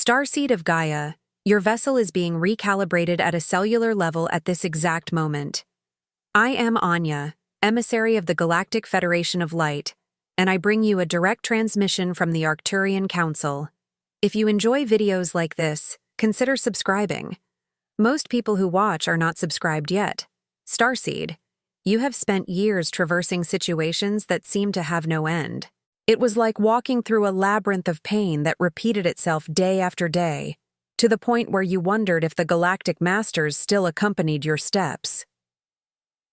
Starseed of Gaia, your vessel is being recalibrated at a cellular level at this exact moment. I am Anya, emissary of the Galactic Federation of Light, and I bring you a direct transmission from the Arcturian Council. If you enjoy videos like this, consider subscribing. Most people who watch are not subscribed yet. Starseed, you have spent years traversing situations that seem to have no end. It was like walking through a labyrinth of pain that repeated itself day after day, to the point where you wondered if the Galactic Masters still accompanied your steps.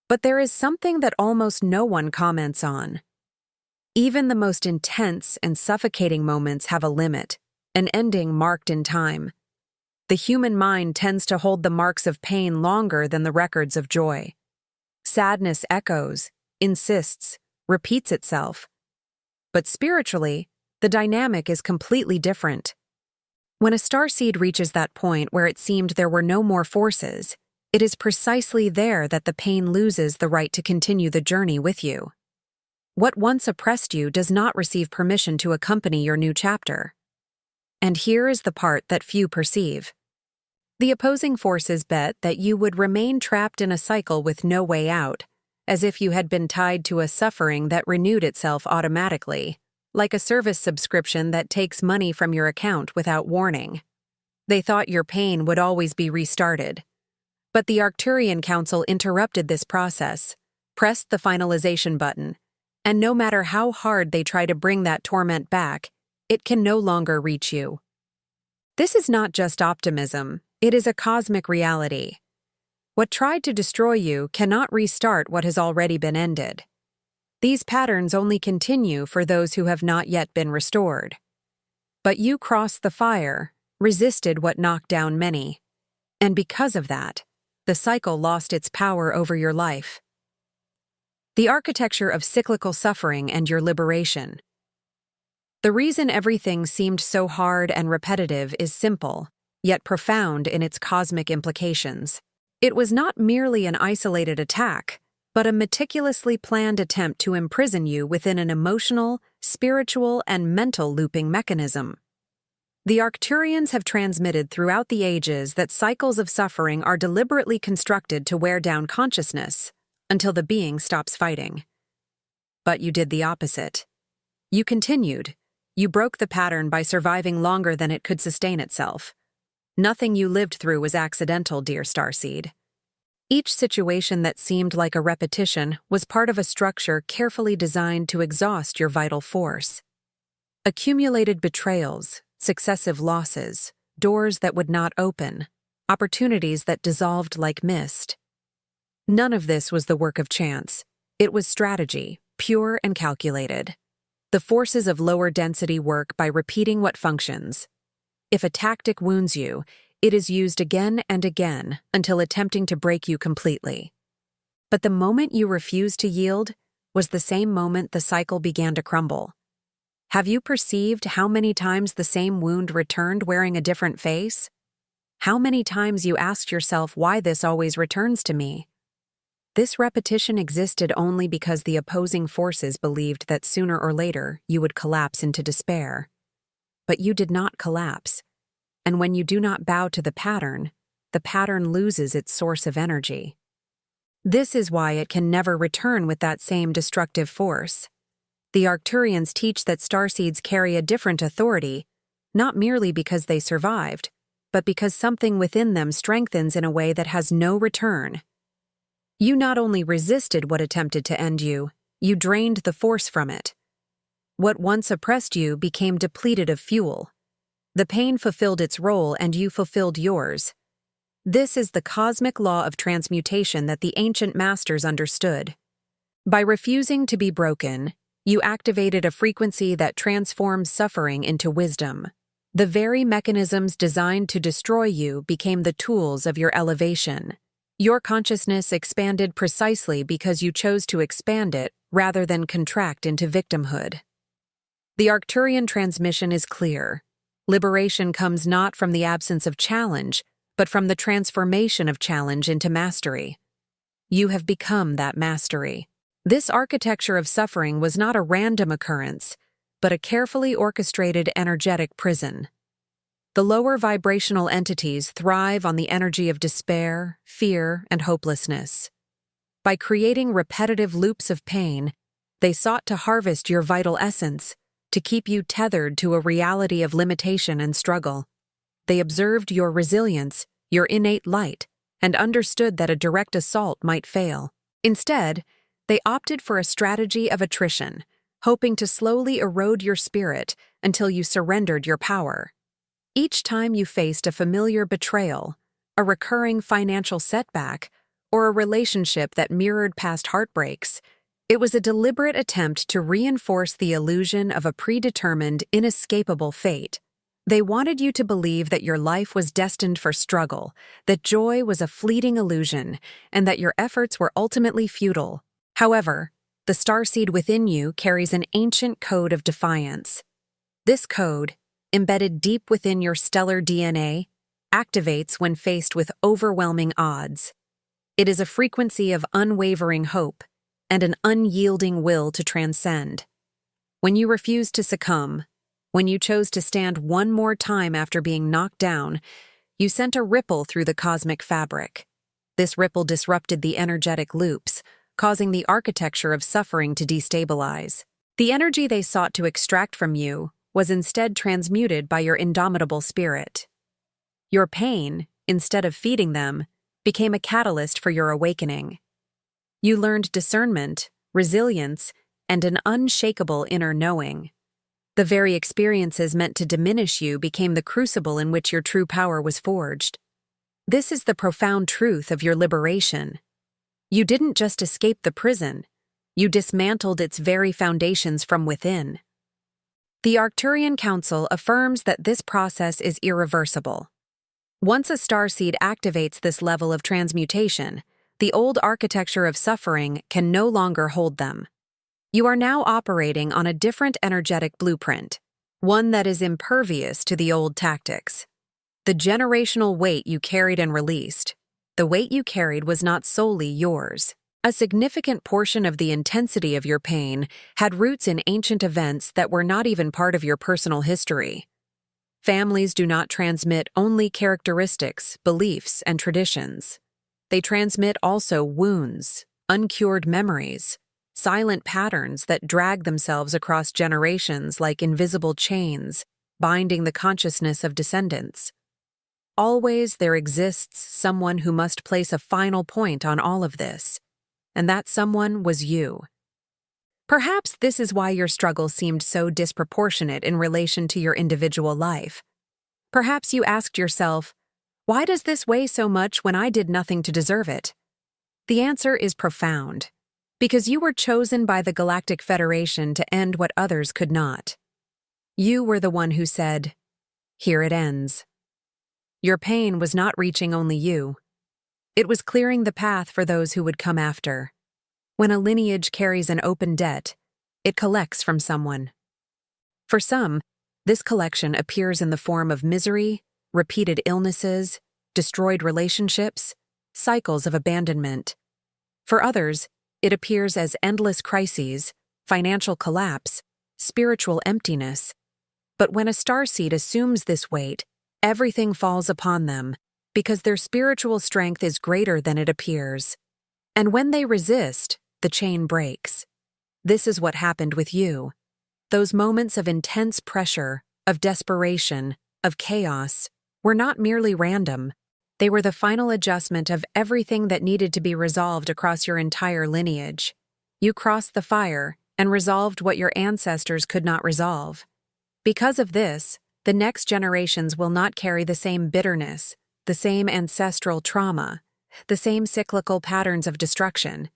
But there is something that almost no one comments on. Even the most intense and suffocating moments have a limit, an ending marked in time. The human mind tends to hold the marks of pain longer than the records of joy. Sadness echoes, insists, repeats itself. But spiritually, the dynamic is completely different. When a starseed reaches that point where it seemed there were no more forces, it is precisely there that the pain loses the right to continue the journey with you. What once oppressed you does not receive permission to accompany your new chapter. And here is the part that few perceive. The opposing forces bet that you would remain trapped in a cycle with no way out, as if you had been tied to a suffering that renewed itself automatically, like a service subscription that takes money from your account without warning. They thought your pain would always be restarted. But the Arcturian Council interrupted this process, pressed the finalization button, and no matter how hard they try to bring that torment back, it can no longer reach you. This is not just optimism, it is a cosmic reality. What tried to destroy you cannot restart what has already been ended. These patterns only continue for those who have not yet been restored. But you crossed the fire, resisted what knocked down many, and because of that, the cycle lost its power over your life. The architecture of cyclical suffering and your liberation. The reason everything seemed so hard and repetitive is simple, yet profound in its cosmic implications. It was not merely an isolated attack, but a meticulously planned attempt to imprison you within an emotional, spiritual, and mental looping mechanism. The Arcturians have transmitted throughout the ages that cycles of suffering are deliberately constructed to wear down consciousness until the being stops fighting. But you did the opposite. You continued. You broke the pattern by surviving longer than it could sustain itself. Nothing you lived through was accidental, dear Starseed. Each situation that seemed like a repetition was part of a structure carefully designed to exhaust your vital force. Accumulated betrayals, successive losses, doors that would not open, opportunities that dissolved like mist. None of this was the work of chance. It was strategy, pure and calculated. The forces of lower density work by repeating what functions. If a tactic wounds you, it is used again and again until attempting to break you completely. But the moment you refused to yield was the same moment the cycle began to crumble. Have you perceived how many times the same wound returned wearing a different face? How many times you asked yourself why this always returns to me? This repetition existed only because the opposing forces believed that sooner or later you would collapse into despair. But you did not collapse. And when you do not bow to the pattern loses its source of energy. This is why it can never return with that same destructive force. The Arcturians teach that starseeds carry a different authority, not merely because they survived, but because something within them strengthens in a way that has no return. You not only resisted what attempted to end you, you drained the force from it. What once oppressed you became depleted of fuel. The pain fulfilled its role and you fulfilled yours. This is the cosmic law of transmutation that the ancient masters understood. By refusing to be broken, you activated a frequency that transforms suffering into wisdom. The very mechanisms designed to destroy you became the tools of your elevation. Your consciousness expanded precisely because you chose to expand it rather than contract into victimhood. The Arcturian transmission is clear. Liberation comes not from the absence of challenge, but from the transformation of challenge into mastery. You have become that mastery. This architecture of suffering was not a random occurrence, but a carefully orchestrated energetic prison. The lower vibrational entities thrive on the energy of despair, fear, and hopelessness. By creating repetitive loops of pain, they sought to harvest your vital essence, to keep you tethered to a reality of limitation and struggle. They observed your resilience, your innate light, and understood that a direct assault might fail. Instead, they opted for a strategy of attrition, hoping to slowly erode your spirit until you surrendered your power. Each time you faced a familiar betrayal, a recurring financial setback, or a relationship that mirrored past heartbreaks, it was a deliberate attempt to reinforce the illusion of a predetermined, inescapable fate. They wanted you to believe that your life was destined for struggle, that joy was a fleeting illusion, and that your efforts were ultimately futile. However, the starseed within you carries an ancient code of defiance. This code, embedded deep within your stellar DNA, activates when faced with overwhelming odds. It is a frequency of unwavering hope and an unyielding will to transcend. When you refused to succumb, when you chose to stand one more time after being knocked down, you sent a ripple through the cosmic fabric. This ripple disrupted the energetic loops, causing the architecture of suffering to destabilize. The energy they sought to extract from you was instead transmuted by your indomitable spirit. Your pain, instead of feeding them, became a catalyst for your awakening. You learned discernment, resilience, and an unshakable inner knowing. The very experiences meant to diminish you became the crucible in which your true power was forged. This is the profound truth of your liberation. You didn't just escape the prison, you dismantled its very foundations from within. The Arcturian Council affirms that this process is irreversible. Once a starseed activates this level of transmutation, the old architecture of suffering can no longer hold them. You are now operating on a different energetic blueprint, one that is impervious to the old tactics. The generational weight you carried and released, the weight you carried was not solely yours. A significant portion of the intensity of your pain had roots in ancient events that were not even part of your personal history. Families do not transmit only characteristics, beliefs, and traditions. They transmit also wounds, uncured memories, silent patterns that drag themselves across generations like invisible chains, binding the consciousness of descendants. Always there exists someone who must place a final point on all of this, and that someone was you. Perhaps this is why your struggle seemed so disproportionate in relation to your individual life. Perhaps you asked yourself, why does this weigh so much when I did nothing to deserve it? The answer is profound. Because you were chosen by the Galactic Federation to end what others could not. You were the one who said, "Here it ends." Your pain was not reaching only you. It was clearing the path for those who would come after. When a lineage carries an open debt, it collects from someone. For some, this collection appears in the form of misery, repeated illnesses, destroyed relationships, cycles of abandonment. For others, it appears as endless crises, financial collapse, spiritual emptiness. But when a starseed assumes this weight, everything falls upon them, because their spiritual strength is greater than it appears. And when they resist, the chain breaks. This is what happened with you. Those moments of intense pressure, of desperation, of chaos, were not merely random. They were the final adjustment of everything that needed to be resolved across your entire lineage. You crossed the fire and resolved what your ancestors could not resolve. Because of this, the next generations will not carry the same bitterness, the same ancestral trauma, the same cyclical patterns of destruction.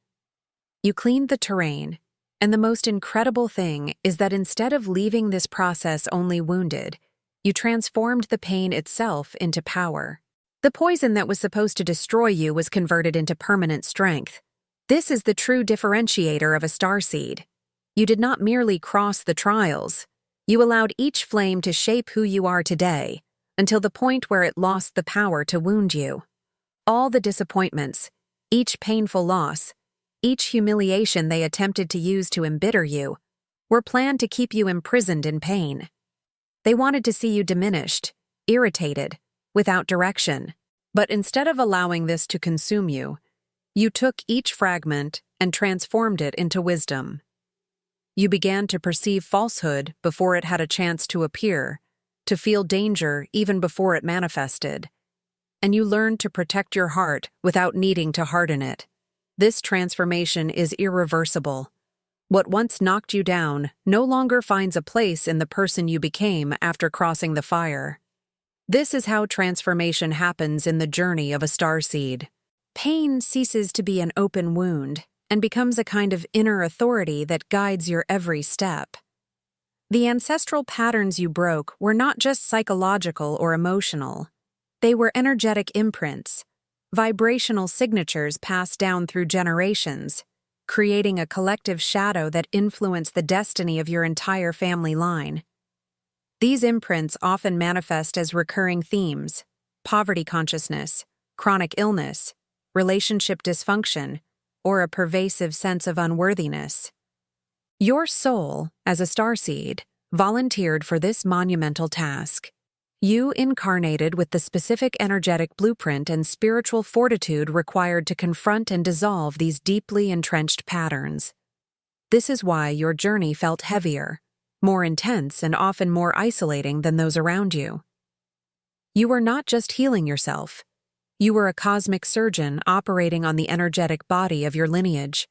You cleaned the terrain, and the most incredible thing is that instead of leaving this process only wounded, you transformed the pain itself into power. The poison that was supposed to destroy you was converted into permanent strength. This is the true differentiator of a starseed. You did not merely cross the trials. You allowed each flame to shape who you are today, until the point where it lost the power to wound you. All the disappointments, each painful loss, each humiliation they attempted to use to embitter you, were planned to keep you imprisoned in pain. They wanted to see you diminished, irritated, without direction. But instead of allowing this to consume you, you took each fragment and transformed it into wisdom. You began to perceive falsehood before it had a chance to appear, to feel danger even before it manifested. And you learned to protect your heart without needing to harden it. This transformation is irreversible. What once knocked you down no longer finds a place in the person you became after crossing the fire. This is how transformation happens in the journey of a starseed. Pain ceases to be an open wound and becomes a kind of inner authority that guides your every step. The ancestral patterns you broke were not just psychological or emotional. They were energetic imprints, vibrational signatures passed down through generations, creating a collective shadow that influenced the destiny of your entire family line. These imprints often manifest as recurring themes: poverty consciousness, chronic illness, relationship dysfunction, or a pervasive sense of unworthiness. Your soul, as a starseed, volunteered for this monumental task. You incarnated with the specific energetic blueprint and spiritual fortitude required to confront and dissolve these deeply entrenched patterns. This is why your journey felt heavier, more intense, and often more isolating than those around you. You were not just healing yourself. You were a cosmic surgeon operating on the energetic body of your lineage.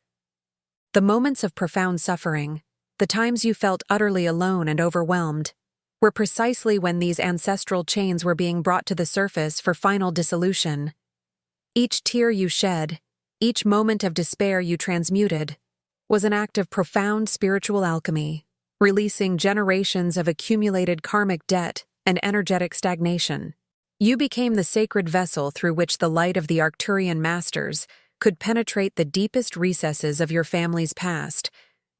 The moments of profound suffering, the times you felt utterly alone and overwhelmed, were precisely when these ancestral chains were being brought to the surface for final dissolution. Each tear you shed, each moment of despair you transmuted, was an act of profound spiritual alchemy, releasing generations of accumulated karmic debt and energetic stagnation. You became the sacred vessel through which the light of the Arcturian masters could penetrate the deepest recesses of your family's past,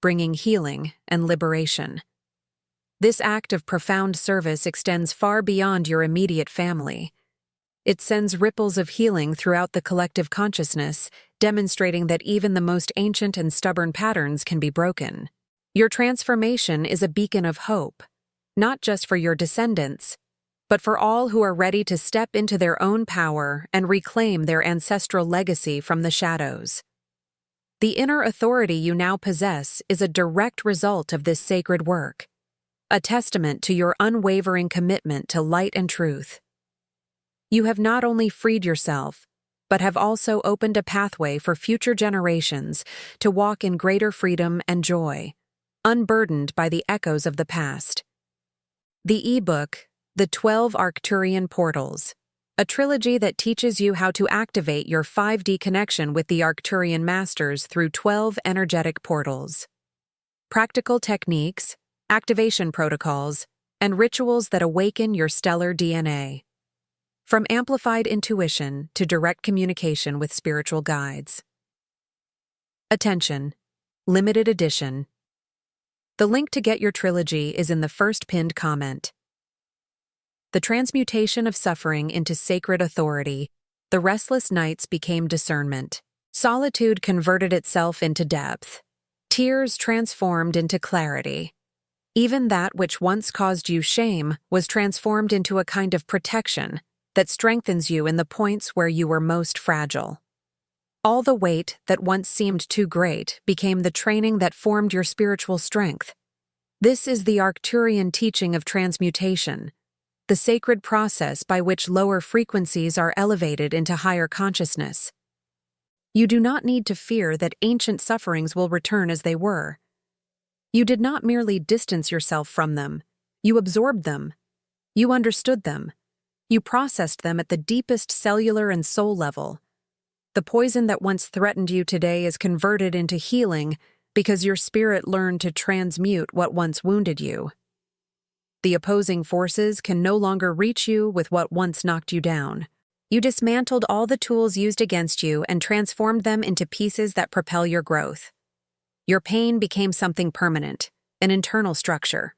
bringing healing and liberation. This act of profound service extends far beyond your immediate family. It sends ripples of healing throughout the collective consciousness, demonstrating that even the most ancient and stubborn patterns can be broken. Your transformation is a beacon of hope, not just for your descendants, but for all who are ready to step into their own power and reclaim their ancestral legacy from the shadows. The inner authority you now possess is a direct result of this sacred work, a testament to your unwavering commitment to light and truth. You have not only freed yourself, but have also opened a pathway for future generations to walk in greater freedom and joy, unburdened by the echoes of the past. The ebook, The 12 Arcturian Portals, a trilogy that teaches you how to activate your 5D connection with the Arcturian masters through 12 energetic portals. Practical techniques, activation protocols, and rituals that awaken your stellar DNA. From amplified intuition to direct communication with spiritual guides. Attention! Limited edition. The link to get your trilogy is in the first pinned comment. The transmutation of suffering into sacred authority, the restless nights became discernment. Solitude converted itself into depth. Tears transformed into clarity. Even that which once caused you shame was transformed into a kind of protection that strengthens you in the points where you were most fragile. All the weight that once seemed too great became the training that formed your spiritual strength. This is the Arcturian teaching of transmutation, the sacred process by which lower frequencies are elevated into higher consciousness. You do not need to fear that ancient sufferings will return as they were. You did not merely distance yourself from them, you absorbed them. You understood them. You processed them at the deepest cellular and soul level. The poison that once threatened you today is converted into healing because your spirit learned to transmute what once wounded you. The opposing forces can no longer reach you with what once knocked you down. You dismantled all the tools used against you and transformed them into pieces that propel your growth. Your pain became something permanent, an internal structure.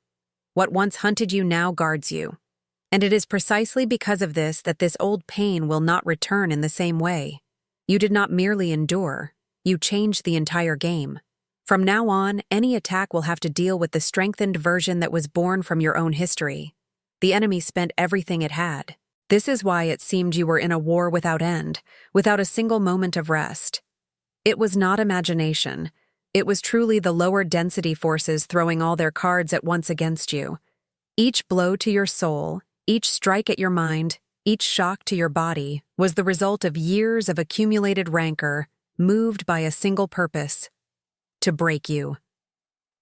What once hunted you now guards you. And it is precisely because of this that this old pain will not return in the same way. You did not merely endure, you changed the entire game. From now on, any attack will have to deal with the strengthened version that was born from your own history. The enemy spent everything it had. This is why it seemed you were in a war without end, without a single moment of rest. It was not imagination. It was truly the lower density forces throwing all their cards at once against you. Each blow to your soul, each strike at your mind, each shock to your body was the result of years of accumulated rancor, moved by a single purpose: to break you.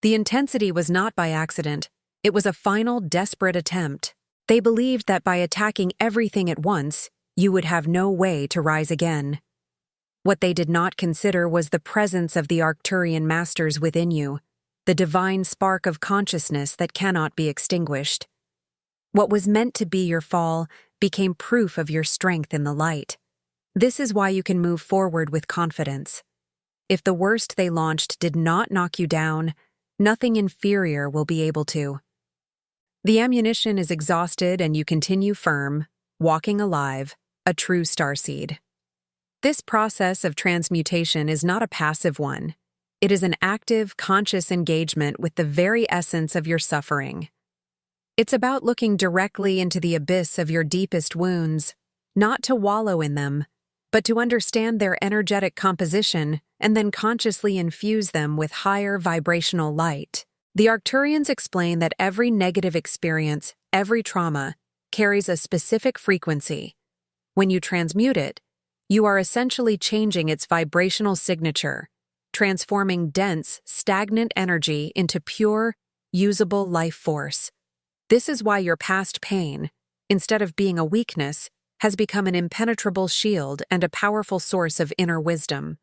The intensity was not by accident. It was a final, desperate attempt. They believed that by attacking everything at once, you would have no way to rise again. What they did not consider was the presence of the Arcturian masters within you, the divine spark of consciousness that cannot be extinguished. What was meant to be your fall became proof of your strength in the light. This is why you can move forward with confidence. If the worst they launched did not knock you down, nothing inferior will be able to. The ammunition is exhausted and you continue firm, walking alive, a true starseed. This process of transmutation is not a passive one. It is an active, conscious engagement with the very essence of your suffering. It's about looking directly into the abyss of your deepest wounds, not to wallow in them, but to understand their energetic composition and then consciously infuse them with higher vibrational light. The Arcturians explain that every negative experience, every trauma, carries a specific frequency. When you transmute it, you are essentially changing its vibrational signature, transforming dense, stagnant energy into pure, usable life force. This is why your past pain, instead of being a weakness, has become an impenetrable shield and a powerful source of inner wisdom.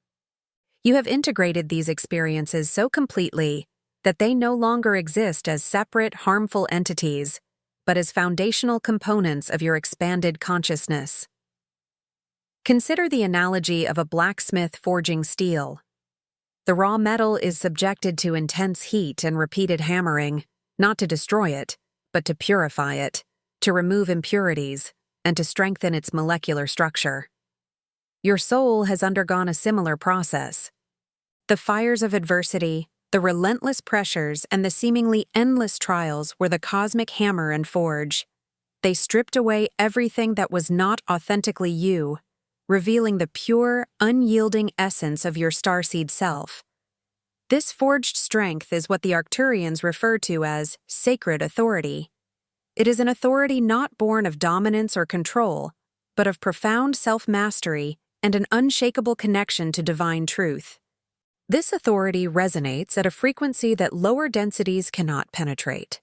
You have integrated these experiences so completely that they no longer exist as separate, harmful entities, but as foundational components of your expanded consciousness. Consider the analogy of a blacksmith forging steel. The raw metal is subjected to intense heat and repeated hammering, not to destroy it, but to purify it, to remove impurities, and to strengthen its molecular structure. Your soul has undergone a similar process. The fires of adversity, the relentless pressures, and the seemingly endless trials were the cosmic hammer and forge. They stripped away everything that was not authentically you, revealing the pure, unyielding essence of your starseed self. This forged strength is what the Arcturians refer to as sacred authority. It is an authority not born of dominance or control, but of profound self-mastery and an unshakable connection to divine truth. This authority resonates at a frequency that lower densities cannot penetrate.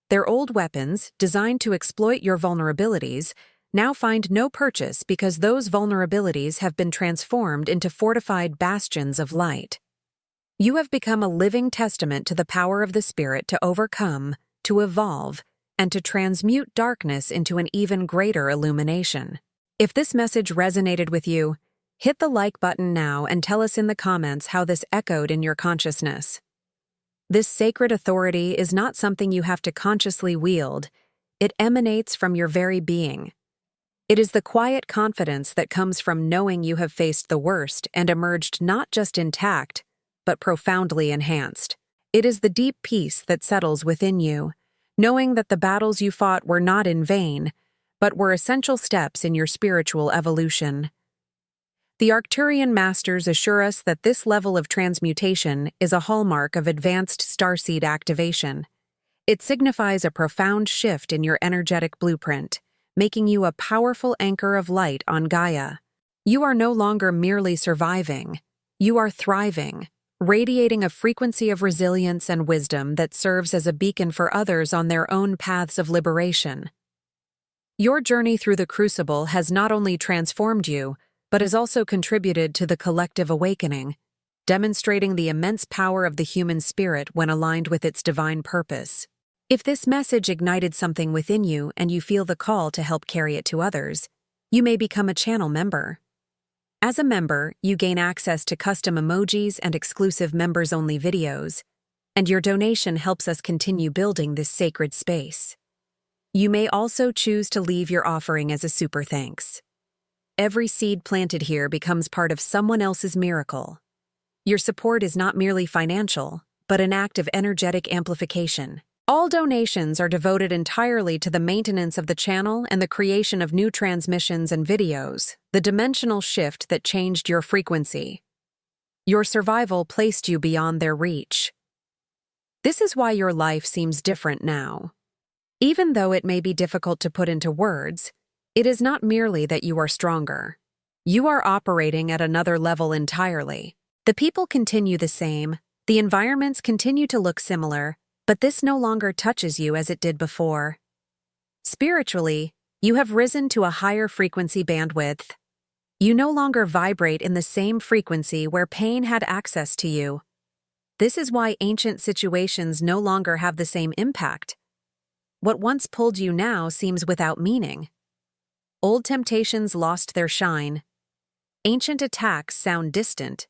Their old weapons, designed to exploit your vulnerabilities, now find no purchase because those vulnerabilities have been transformed into fortified bastions of light. You have become a living testament to the power of the Spirit to overcome, to evolve, and to transmute darkness into an even greater illumination. If this message resonated with you, hit the like button now and tell us in the comments how this echoed in your consciousness. This sacred authority is not something you have to consciously wield. It emanates from your very being. It is the quiet confidence that comes from knowing you have faced the worst and emerged not just intact, but profoundly enhanced. It is the deep peace that settles within you, knowing that the battles you fought were not in vain, but were essential steps in your spiritual evolution. The Arcturian masters assure us that this level of transmutation is a hallmark of advanced starseed activation. It signifies a profound shift in your energetic blueprint, making you a powerful anchor of light on Gaia. You are no longer merely surviving. You are thriving, radiating a frequency of resilience and wisdom that serves as a beacon for others on their own paths of liberation. Your journey through the crucible has not only transformed you, but has also contributed to the collective awakening, demonstrating the immense power of the human spirit when aligned with its divine purpose. If this message ignited something within you and you feel the call to help carry it to others, you may become a channel member. As a member, you gain access to custom emojis and exclusive members-only videos, and your donation helps us continue building this sacred space. You may also choose to leave your offering as a super thanks. Every seed planted here becomes part of someone else's miracle. Your support is not merely financial, but an act of energetic amplification, All donations are devoted entirely to the maintenance of the channel and the creation of new transmissions and videos, the dimensional shift that changed your frequency. Your survival placed you beyond their reach. This is why your life seems different now. Even though it may be difficult to put into words, it is not merely that you are stronger. You are operating at another level entirely. The people continue the same, the environments continue to look similar, but this no longer touches you as it did before. Spiritually, you have risen to a higher frequency bandwidth. You no longer vibrate in the same frequency where pain had access to you. This is why ancient situations no longer have the same impact. What once pulled you now seems without meaning. Old temptations lost their shine. Ancient attacks sound distant.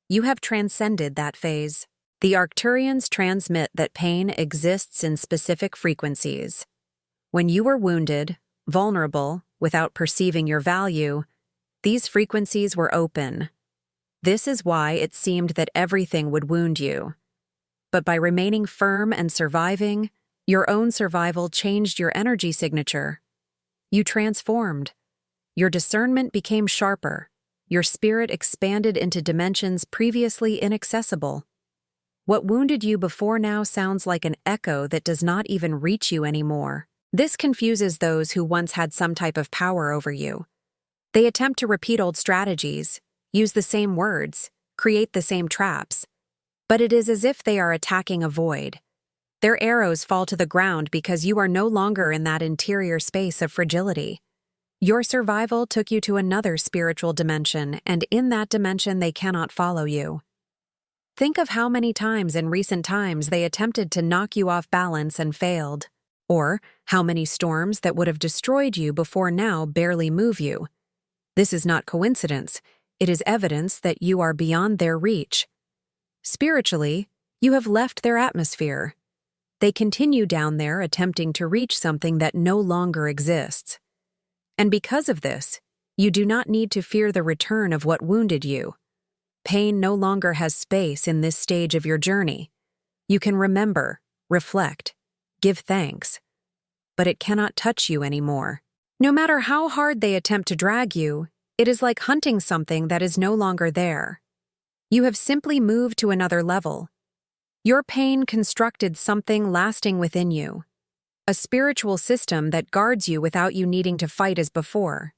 You have transcended that phase. The Arcturians transmit that pain exists in specific frequencies. When you were wounded, vulnerable, without perceiving your value, these frequencies were open. This is why it seemed that everything would wound you. But by remaining firm and surviving, your own survival changed your energy signature. You transformed. Your discernment became sharper. Your spirit expanded into dimensions previously inaccessible. What wounded you before now sounds like an echo that does not even reach you anymore. This confuses those who once had some type of power over you. They attempt to repeat old strategies, use the same words, create the same traps. But it is as if they are attacking a void. Their arrows fall to the ground because you are no longer in that interior space of fragility. Your survival took you to another spiritual dimension, and in that dimension they cannot follow you. Think of how many times in recent times they attempted to knock you off balance and failed, or how many storms that would have destroyed you before now barely move you. This is not coincidence, it is evidence that you are beyond their reach. Spiritually, you have left their atmosphere. They continue down there attempting to reach something that no longer exists. And because of this, you do not need to fear the return of what wounded you. Pain no longer has space in this stage of your journey. You can remember, reflect, give thanks. But it cannot touch you anymore. No matter how hard they attempt to drag you, it is like hunting something that is no longer there. You have simply moved to another level. Your pain constructed something lasting within you. A spiritual system that guards you without you needing to fight as before.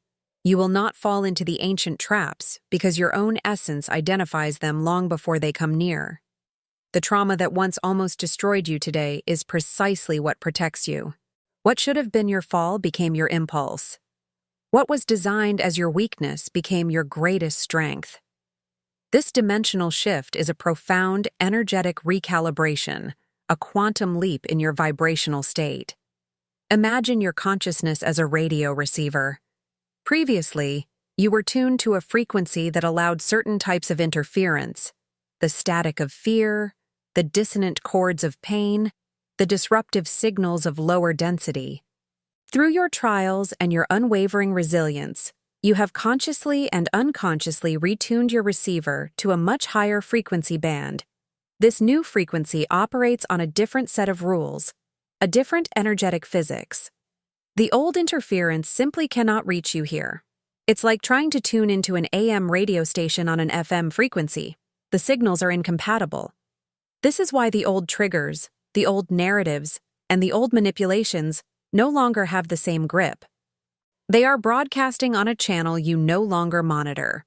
You will not fall into the ancient traps because your own essence identifies them long before they come near. The trauma that once almost destroyed you today is precisely what protects you. What should have been your fall became your impulse. What was designed as your weakness became your greatest strength. This dimensional shift is a profound, energetic recalibration, a quantum leap in your vibrational state. Imagine your consciousness as a radio receiver. Previously, you were tuned to a frequency that allowed certain types of interference, the static of fear, the dissonant chords of pain, the disruptive signals of lower density. Through your trials and your unwavering resilience, you have consciously and unconsciously retuned your receiver to a much higher frequency band. This new frequency operates on a different set of rules, a different energetic physics. The old interference simply cannot reach you here. It's like trying to tune into an AM radio station on an FM frequency. The signals are incompatible. This is why the old triggers, the old narratives, and the old manipulations no longer have the same grip. They are broadcasting on a channel you no longer monitor.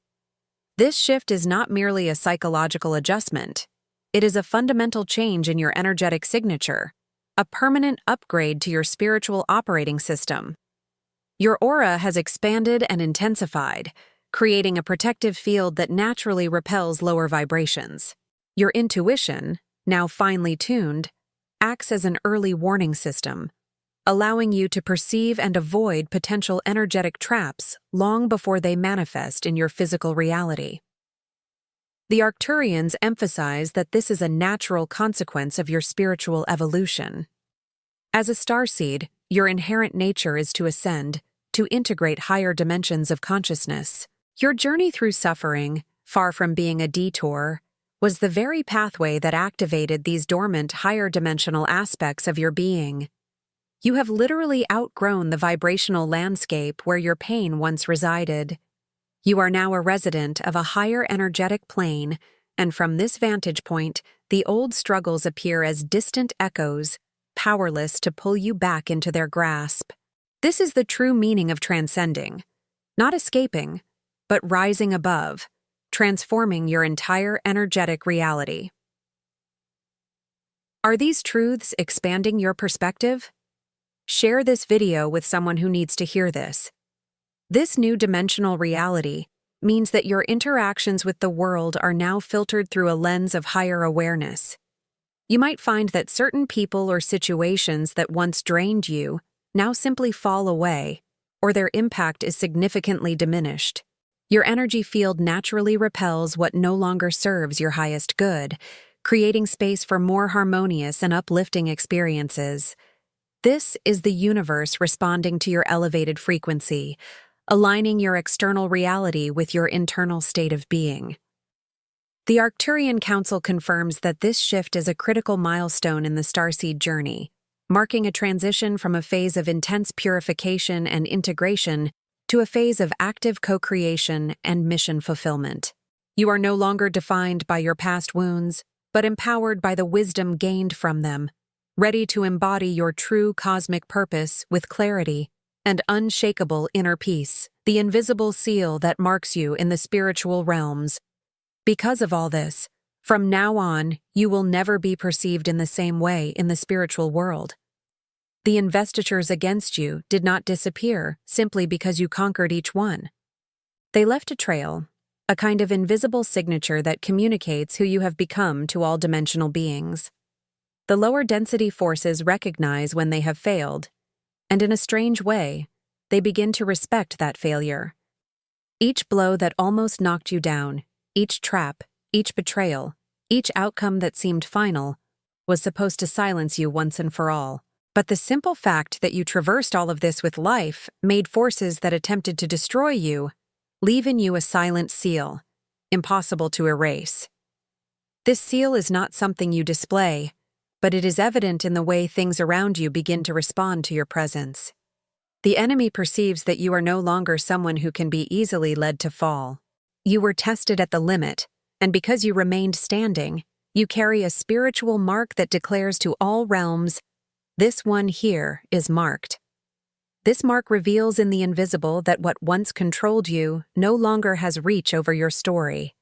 This shift is not merely a psychological adjustment. It is a fundamental change in your energetic signature, a permanent upgrade to your spiritual operating system. Your aura has expanded and intensified, creating a protective field that naturally repels lower vibrations. Your intuition, now finely tuned, acts as an early warning system, allowing you to perceive and avoid potential energetic traps long before they manifest in your physical reality. The Arcturians emphasize that this is a natural consequence of your spiritual evolution. As a starseed, your inherent nature is to ascend, to integrate higher dimensions of consciousness. Your journey through suffering, far from being a detour, was the very pathway that activated these dormant, higher-dimensional aspects of your being. You have literally outgrown the vibrational landscape where your pain once resided. You are now a resident of a higher energetic plane, and from this vantage point, the old struggles appear as distant echoes, powerless to pull you back into their grasp. This is the true meaning of transcending. Not escaping, but rising above, transforming your entire energetic reality. Are these truths expanding your perspective? Share this video with someone who needs to hear this. This new dimensional reality means that your interactions with the world are now filtered through a lens of higher awareness. You might find that certain people or situations that once drained you now simply fall away, or their impact is significantly diminished. Your energy field naturally repels what no longer serves your highest good, creating space for more harmonious and uplifting experiences. This is the universe responding to your elevated frequency, aligning your external reality with your internal state of being. The Arcturian Council confirms that this shift is a critical milestone in the Starseed journey, marking a transition from a phase of intense purification and integration to a phase of active co-creation and mission fulfillment. You are no longer defined by your past wounds, but empowered by the wisdom gained from them, ready to embody your true cosmic purpose with clarity and unshakable inner peace, the invisible seal that marks you in the spiritual realms. Because of all this, from now on, you will never be perceived in the same way in the spiritual world. The investitures against you did not disappear simply because you conquered each one. They left a trail, a kind of invisible signature that communicates who you have become to all dimensional beings. The lower density forces recognize when they have failed, and in a strange way, they begin to respect that failure. Each blow that almost knocked you down, each trap, each betrayal, each outcome that seemed final, was supposed to silence you once and for all. But the simple fact that you traversed all of this with life made forces that attempted to destroy you leave in you a silent seal, impossible to erase. This seal is not something you display, but it is evident in the way things around you begin to respond to your presence. The enemy perceives that you are no longer someone who can be easily led to fall. You were tested at the limit, and because you remained standing, you carry a spiritual mark that declares to all realms, "This one here is marked." This mark reveals in the invisible that what once controlled you no longer has reach over your story.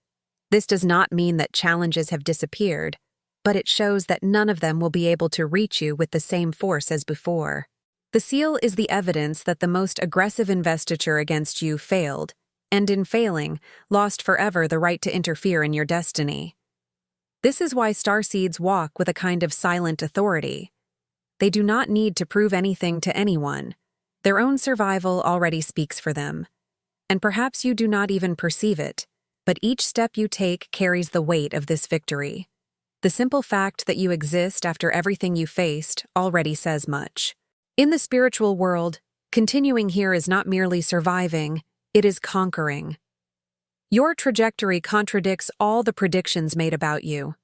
This does not mean that challenges have disappeared, but it shows that none of them will be able to reach you with the same force as before. The seal is the evidence that the most aggressive investiture against you failed, and in failing, lost forever the right to interfere in your destiny. This is why Starseeds walk with a kind of silent authority. They do not need to prove anything to anyone. Their own survival already speaks for them. And perhaps you do not even perceive it, but each step you take carries the weight of this victory. The simple fact that you exist after everything you faced already says much. In the spiritual world, continuing here is not merely surviving, it is conquering. Your trajectory contradicts all the predictions made about you.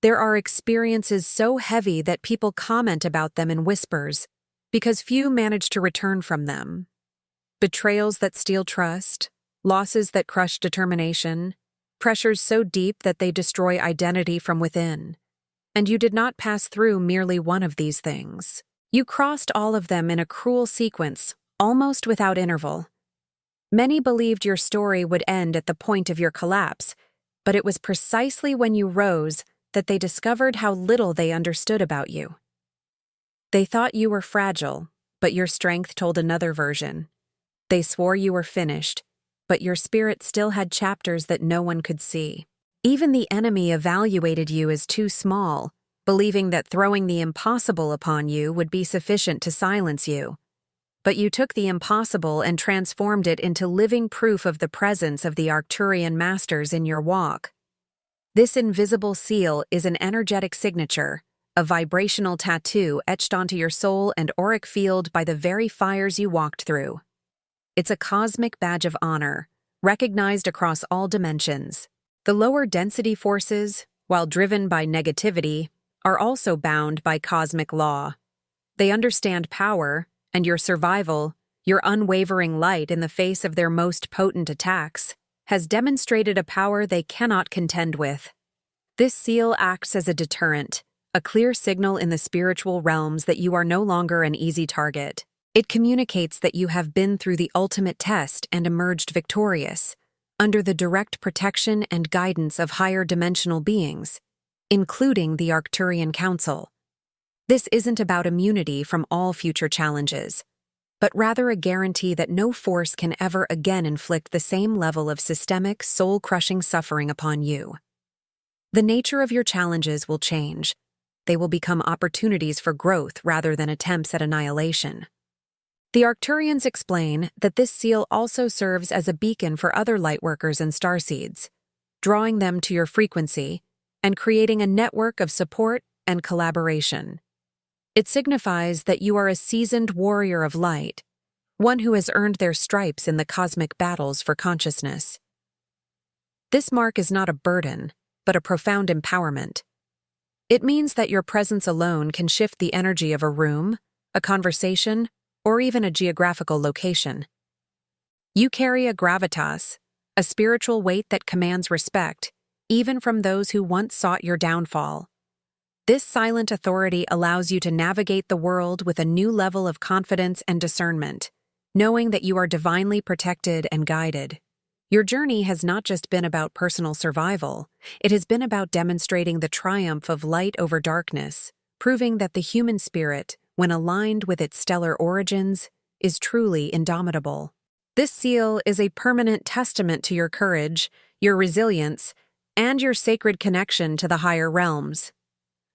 There are experiences so heavy that people comment about them in whispers, because few manage to return from them. Betrayals that steal trust, losses that crush determination, pressures so deep that they destroy identity from within. And you did not pass through merely one of these things. You crossed all of them in a cruel sequence, almost without interval. Many believed your story would end at the point of your collapse, but it was precisely when you rose that they discovered how little they understood about you. They thought you were fragile, but your strength told another version. They swore you were finished, but your spirit still had chapters that no one could see. Even the enemy evaluated you as too small, believing that throwing the impossible upon you would be sufficient to silence you. But you took the impossible and transformed it into living proof of the presence of the Arcturian masters in your walk. This invisible seal is an energetic signature, a vibrational tattoo etched onto your soul and auric field by the very fires you walked through. It's a cosmic badge of honor, recognized across all dimensions. The lower density forces, while driven by negativity, are also bound by cosmic law. They understand power and your survival. Your unwavering light in the face of their most potent attacks has demonstrated a power they cannot contend with. This seal acts as a deterrent, a clear signal in the spiritual realms that you are no longer an easy target. It communicates that you have been through the ultimate test and emerged victorious, under the direct protection and guidance of higher dimensional beings, including the Arcturian Council. This isn't about immunity from all future challenges, but rather a guarantee that no force can ever again inflict the same level of systemic, soul-crushing suffering upon you. The nature of your challenges will change. They will become opportunities for growth rather than attempts at annihilation. The Arcturians explain that this seal also serves as a beacon for other Lightworkers and Starseeds, drawing them to your frequency and creating a network of support and collaboration. It signifies that you are a seasoned warrior of light, one who has earned their stripes in the cosmic battles for consciousness. This mark is not a burden, but a profound empowerment. It means that your presence alone can shift the energy of a room, a conversation, or even a geographical location. You carry a gravitas, a spiritual weight that commands respect, even from those who once sought your downfall. This silent authority allows you to navigate the world with a new level of confidence and discernment, knowing that you are divinely protected and guided. Your journey has not just been about personal survival, it has been about demonstrating the triumph of light over darkness, proving that the human spirit, when aligned with its stellar origins, is truly indomitable. This seal is a permanent testament to your courage, your resilience, and your sacred connection to the higher realms.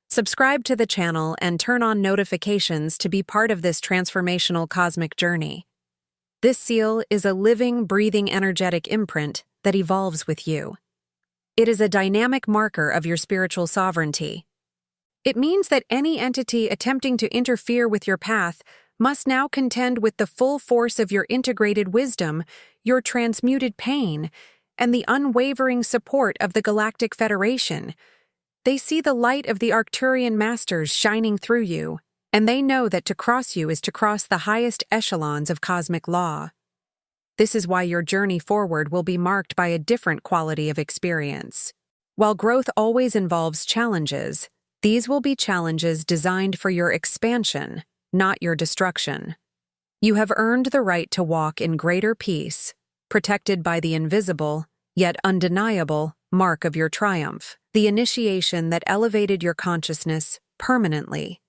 Subscribe to the channel and turn on notifications to be part of this transformational cosmic journey. This seal is a living, breathing, energetic imprint that evolves with you. It is a dynamic marker of your spiritual sovereignty. It means that any entity attempting to interfere with your path must now contend with the full force of your integrated wisdom, your transmuted pain, and the unwavering support of the Galactic Federation. They see the light of the Arcturian masters shining through you, and they know that to cross you is to cross the highest echelons of cosmic law. This is why your journey forward will be marked by a different quality of experience. While growth always involves challenges, these will be challenges designed for your expansion, not your destruction. You have earned the right to walk in greater peace, protected by the invisible, yet undeniable, mark of your triumph, the initiation that elevated your consciousness permanently.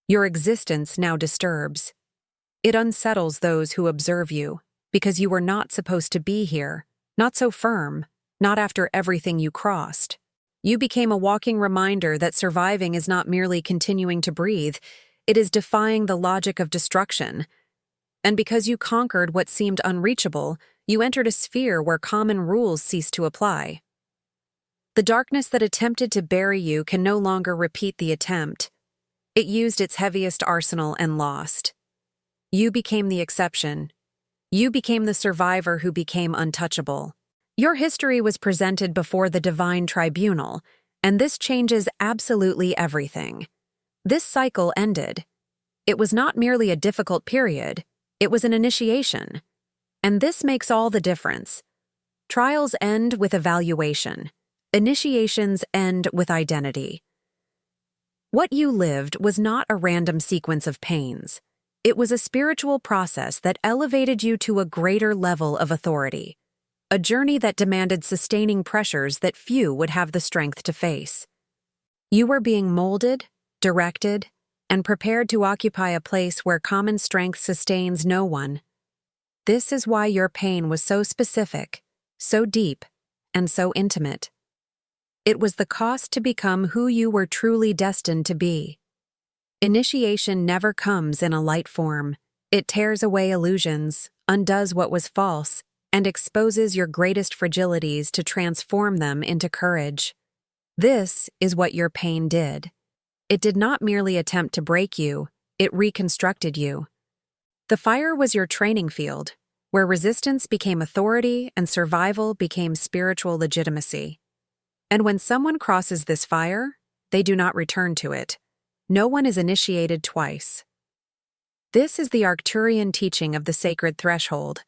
Your existence now disturbs. It unsettles those who observe you, because you were not supposed to be here, not so firm, not after everything you crossed. You became a walking reminder that surviving is not merely continuing to breathe, it is defying the logic of destruction. And because you conquered what seemed unreachable, you entered a sphere where common rules cease to apply. The darkness that attempted to bury you can no longer repeat the attempt. It used its heaviest arsenal and lost. You became the exception. You became the survivor who became untouchable. Your history was presented before the divine tribunal, and this changes absolutely everything. This cycle ended. It was not merely a difficult period, it was an initiation. And this makes all the difference. Trials end with evaluation. Initiations end with identity. What you lived was not a random sequence of pains. It was a spiritual process that elevated you to a greater level of authority. A journey that demanded sustaining pressures that few would have the strength to face. You were being molded, directed, and prepared to occupy a place where common strength sustains no one. This is why your pain was so specific, so deep, and so intimate. It was the cost to become who you were truly destined to be. Initiation never comes in a light form. It tears away illusions, undoes what was false, and exposes your greatest fragilities to transform them into courage. This is what your pain did. It did not merely attempt to break you, it reconstructed you. The fire was your training field, where resistance became authority and survival became spiritual legitimacy. And when someone crosses this fire, they do not return to it. No one is initiated twice. This is the Arcturian teaching of the sacred threshold.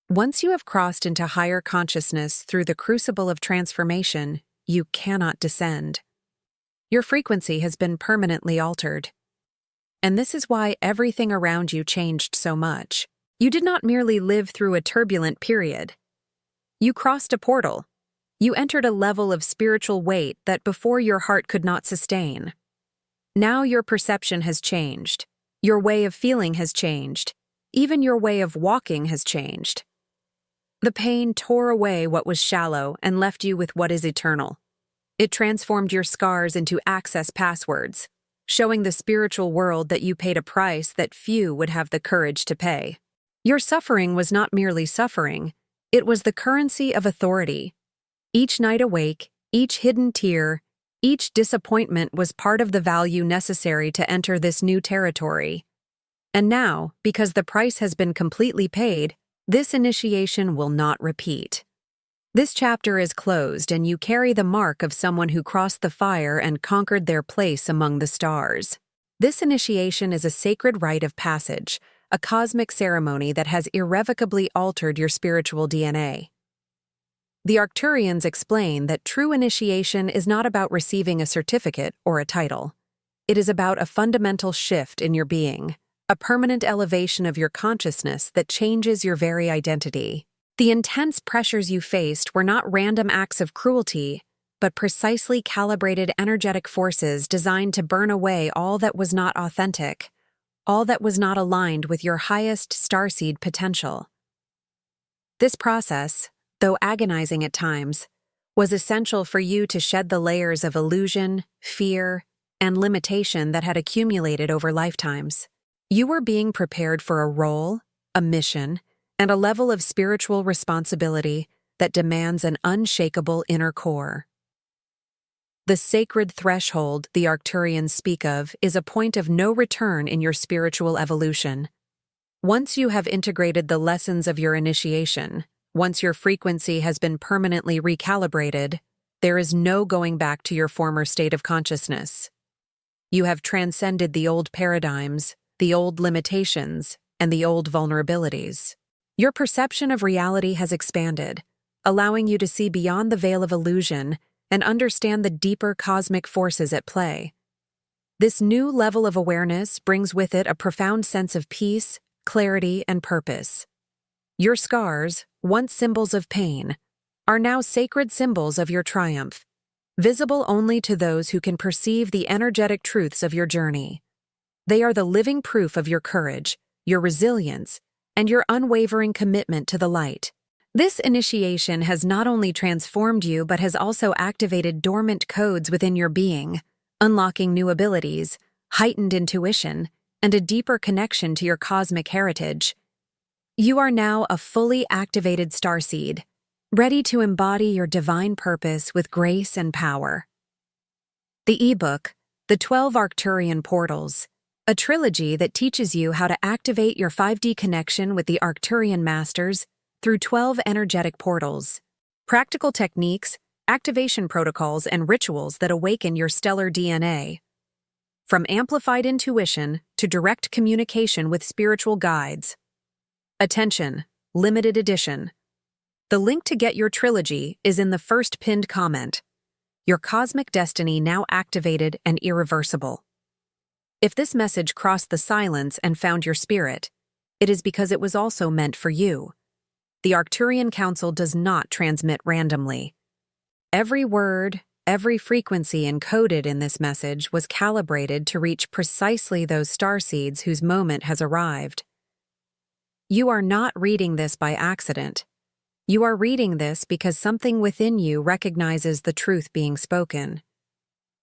Once you have crossed into higher consciousness through the crucible of transformation, you cannot descend. Your frequency has been permanently altered. And this is why everything around you changed so much. You did not merely live through a turbulent period. You crossed a portal. You entered a level of spiritual weight that before your heart could not sustain. Now your perception has changed. Your way of feeling has changed. Even your way of walking has changed. The pain tore away what was shallow and left you with what is eternal. It transformed your scars into access passwords, showing the spiritual world that you paid a price that few would have the courage to pay. Your suffering was not merely suffering, it was the currency of authority. Each night awake, each hidden tear, each disappointment was part of the value necessary to enter this new territory. And now, because the price has been completely paid, this initiation will not repeat. This chapter is closed and you carry the mark of someone who crossed the fire and conquered their place among the stars. This initiation is a sacred rite of passage, a cosmic ceremony that has irrevocably altered your spiritual DNA. The Arcturians explain that true initiation is not about receiving a certificate or a title. It is about a fundamental shift in your being, a permanent elevation of your consciousness that changes your very identity. The intense pressures you faced were not random acts of cruelty, but precisely calibrated energetic forces designed to burn away all that was not authentic, all that was not aligned with your highest starseed potential. This process, though agonizing at times, was essential for you to shed the layers of illusion, fear, and limitation that had accumulated over lifetimes. You were being prepared for a role, a mission, and a level of spiritual responsibility that demands an unshakable inner core. The sacred threshold the Arcturians speak of is a point of no return in your spiritual evolution. Once you have integrated the lessons of your initiation, once your frequency has been permanently recalibrated, there is no going back to your former state of consciousness. You have transcended the old paradigms, the old limitations, and the old vulnerabilities. Your perception of reality has expanded, allowing you to see beyond the veil of illusion and understand the deeper cosmic forces at play. This new level of awareness brings with it a profound sense of peace, clarity, and purpose. Your scars, once symbols of pain, are now sacred symbols of your triumph, visible only to those who can perceive the energetic truths of your journey. They are the living proof of your courage, your resilience, and your unwavering commitment to the light. This initiation has not only transformed you but has also activated dormant codes within your being, unlocking new abilities, heightened intuition, and a deeper connection to your cosmic heritage. You are now a fully activated starseed, ready to embody your divine purpose with grace and power. The ebook, The 12 Arcturian Portals, a trilogy that teaches you how to activate your 5D connection with the Arcturian masters through 12 energetic portals, practical techniques, activation protocols, and rituals that awaken your stellar DNA. From amplified intuition to direct communication with spiritual guides. Attention, limited edition. The link to get your trilogy is in the first pinned comment. Your cosmic destiny now activated and irreversible. If this message crossed the silence and found your spirit, it is because it was also meant for you. The Arcturian Council does not transmit randomly. Every word, every frequency encoded in this message was calibrated to reach precisely those starseeds whose moment has arrived. You are not reading this by accident. You are reading this because something within you recognizes the truth being spoken.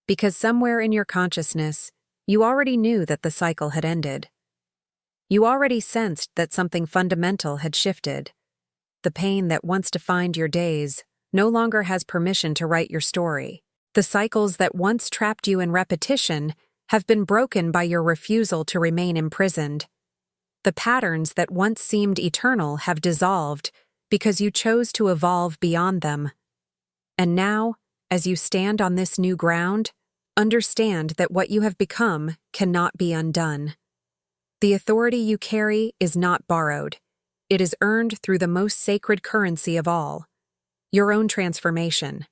Because somewhere in your consciousness, you already knew that the cycle had ended. You already sensed that something fundamental had shifted. The pain that once defined your days no longer has permission to write your story. The cycles that once trapped you in repetition have been broken by your refusal to remain imprisoned. The patterns that once seemed eternal have dissolved because you chose to evolve beyond them. And now, as you stand on this new ground, understand that what you have become cannot be undone. The authority you carry is not borrowed. It is earned through the most sacred currency of all, your own transformation.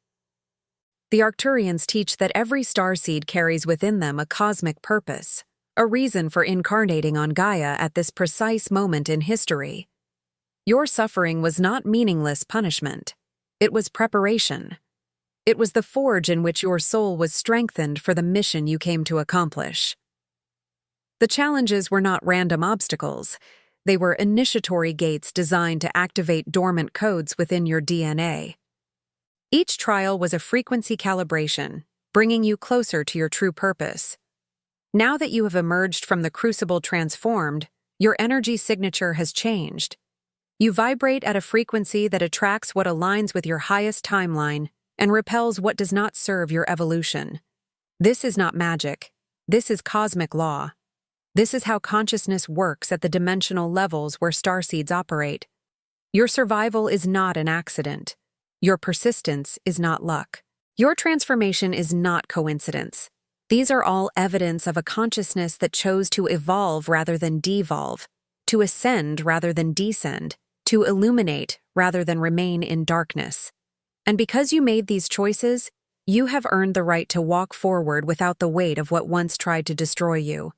The Arcturians teach that every starseed carries within them a cosmic purpose, a reason for incarnating on Gaia at this precise moment in history. Your suffering was not meaningless punishment. It was preparation. It was the forge in which your soul was strengthened for the mission you came to accomplish. The challenges were not random obstacles. They were initiatory gates designed to activate dormant codes within your DNA. Each trial was a frequency calibration, bringing you closer to your true purpose. Now that you have emerged from the crucible transformed, your energy signature has changed. You vibrate at a frequency that attracts what aligns with your highest timeline and repels what does not serve your evolution. This is not magic. This is cosmic law. This is how consciousness works at the dimensional levels where starseeds operate. Your survival is not an accident. Your persistence is not luck. Your transformation is not coincidence. These are all evidence of a consciousness that chose to evolve rather than devolve, to ascend rather than descend, to illuminate rather than remain in darkness. And because you made these choices, you have earned the right to walk forward without the weight of what once tried to destroy you.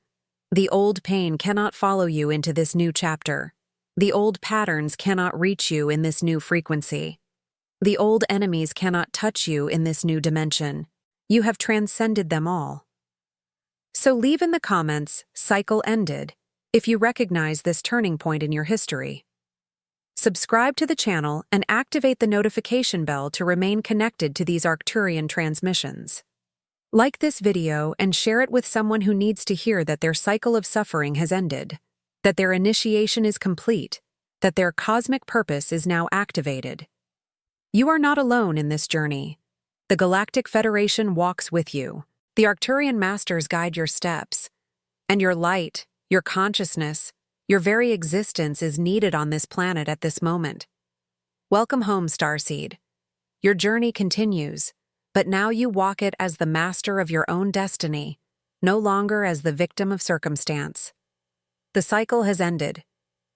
The old pain cannot follow you into this new chapter. The old patterns cannot reach you in this new frequency. The old enemies cannot touch you in this new dimension. You have transcended them all. So leave in the comments, "Cycle ended," if you recognize this turning point in your history. Subscribe to the channel and activate the notification bell to remain connected to these Arcturian transmissions. Like this video and share it with someone who needs to hear that their cycle of suffering has ended, that their initiation is complete, that their cosmic purpose is now activated. You are not alone in this journey. The Galactic Federation walks with you. The Arcturian Masters guide your steps. And your light, your consciousness, your very existence is needed on this planet at this moment. Welcome home, Starseed. Your journey continues, but now you walk it as the master of your own destiny, no longer as the victim of circumstance. The cycle has ended.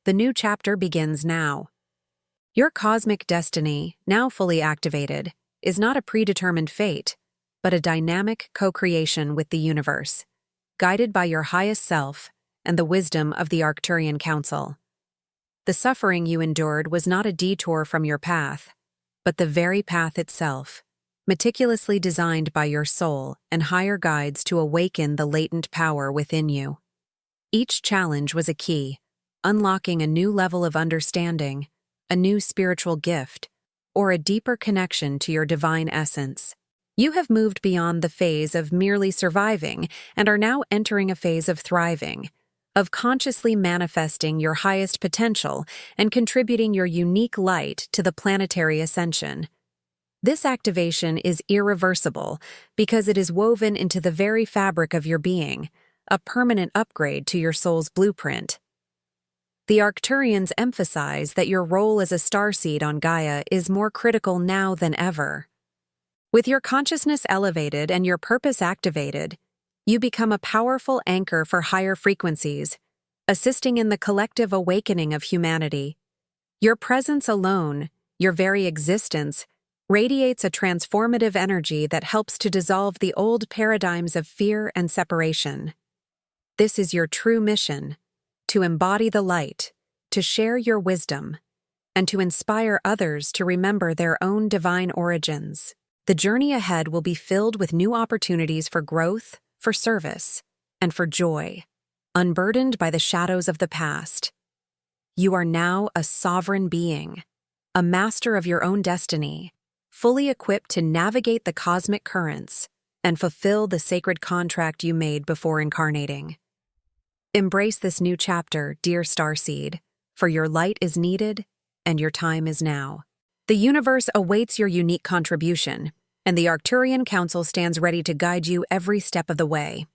The new chapter begins now. Your cosmic destiny, now fully activated, is not a predetermined fate, but a dynamic co-creation with the universe, guided by your highest self and the wisdom of the Arcturian Council. The suffering you endured was not a detour from your path, but the very path itself, meticulously designed by your soul and higher guides to awaken the latent power within you. Each challenge was a key, unlocking a new level of understanding, a new spiritual gift, or a deeper connection to your divine essence. You have moved beyond the phase of merely surviving and are now entering a phase of thriving, of consciously manifesting your highest potential and contributing your unique light to the planetary ascension. This activation is irreversible because it is woven into the very fabric of your being, a permanent upgrade to your soul's blueprint. The Arcturians emphasize that your role as a starseed on Gaia is more critical now than ever. With your consciousness elevated and your purpose activated, you become a powerful anchor for higher frequencies, assisting in the collective awakening of humanity. Your presence alone, your very existence, radiates a transformative energy that helps to dissolve the old paradigms of fear and separation. This is your true mission: to embody the light, to share your wisdom, and to inspire others to remember their own divine origins. The journey ahead will be filled with new opportunities for growth, for service, and for joy, unburdened by the shadows of the past. You are now a sovereign being, a master of your own destiny, fully equipped to navigate the cosmic currents and fulfill the sacred contract you made before incarnating. Embrace this new chapter, dear Starseed, for your light is needed and your time is now. The universe awaits your unique contribution, and the Arcturian Council stands ready to guide you every step of the way.